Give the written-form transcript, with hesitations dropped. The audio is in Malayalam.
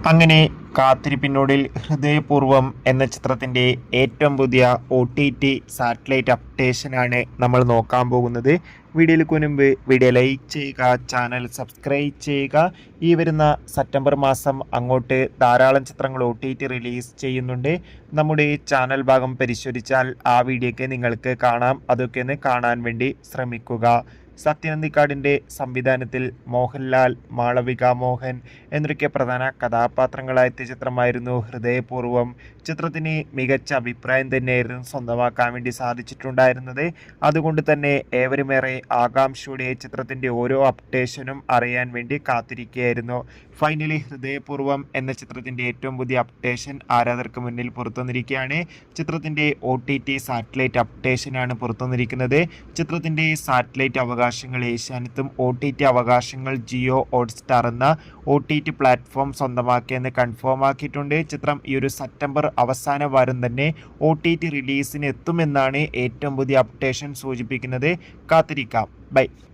അങ്ങനെ കാത്തിരിപ്പിനൊടുവിൽ ഹൃദയപൂർവ്വം എന്ന ചിത്രത്തിൻ്റെ ഏറ്റവും പുതിയ OTT സാറ്റലൈറ്റ് അപ്ഡേഷനാണ് നമ്മൾ നോക്കാൻ പോകുന്നത്. വീഡിയോയിലേക്ക് മുൻപ് വീഡിയോ ലൈക്ക് ചെയ്യുക, ചാനൽ സബ്സ്ക്രൈബ് ചെയ്യുക. ഈ വരുന്ന സെപ്റ്റംബർ മാസം അങ്ങോട്ട് ധാരാളം ചിത്രങ്ങൾ OTT റിലീസ് ചെയ്യുന്നുണ്ട്. നമ്മുടെ ചാനൽ ഭാഗം പരിശോധിച്ചാൽ ആ വീഡിയോയ്ക്ക് നിങ്ങൾക്ക് കാണാം. അതൊക്കെ ഒന്ന് കാണാൻ വേണ്ടി ശ്രമിക്കുക. സത്യനന്ദിക്കാടിൻ്റെ സംവിധാനത്തിൽ മോഹൻലാൽ, മാളവിക മോഹൻ എന്നൊക്കെ പ്രധാന കഥാപാത്രങ്ങളായെത്തിയ ചിത്രമായിരുന്നു ഹൃദയപൂർവ്വം. ചിത്രത്തിന് മികച്ച അഭിപ്രായം തന്നെയായിരുന്നു സ്വന്തമാക്കാൻ വേണ്ടി സാധിച്ചിട്ടുണ്ടായിരുന്നത്. അതുകൊണ്ട് തന്നെ ഏവരുമേറെ ആകാംക്ഷയോടെ ചിത്രത്തിൻ്റെ ഓരോ അപ്ഡേഷനും അറിയാൻ വേണ്ടി കാത്തിരിക്കുകയായിരുന്നു. ഫൈനലി ഹൃദയപൂർവ്വം എന്ന ചിത്രത്തിൻ്റെ ഏറ്റവും പുതിയ അപ്ഡേഷൻ ആരാധകർക്ക് മുന്നിൽ പുറത്തുവന്നിരിക്കുകയാണ്. ചിത്രത്തിൻ്റെ OTT സാറ്റലൈറ്റ് അപ്ഡേഷനാണ് പുറത്തുവന്നിരിക്കുന്നത്. ചിത്രത്തിൻ്റെ സാറ്റലൈറ്റ് അവകാശങ്ങൾ ഏഷ്യാനെറ്റും OTT അവകാശങ്ങൾ ജിയോ ഹോട്ട്സ്റ്റാർ എന്ന OTT പ്ലാറ്റ്ഫോം സ്വന്തമാക്കിയെന്ന് കൺഫേം ആക്കിയിട്ടുണ്ട്. ചിത്രം ഈ ഒരു സെപ്റ്റംബർ അവസാന വാരം തന്നെ OTT റിലീസിന് എത്തുമെന്നാണ് ഏറ്റവും പുതിയ അപ്ഡേഷൻ സൂചിപ്പിക്കുന്നത്. കാത്തിരിക്കാം. ബൈ.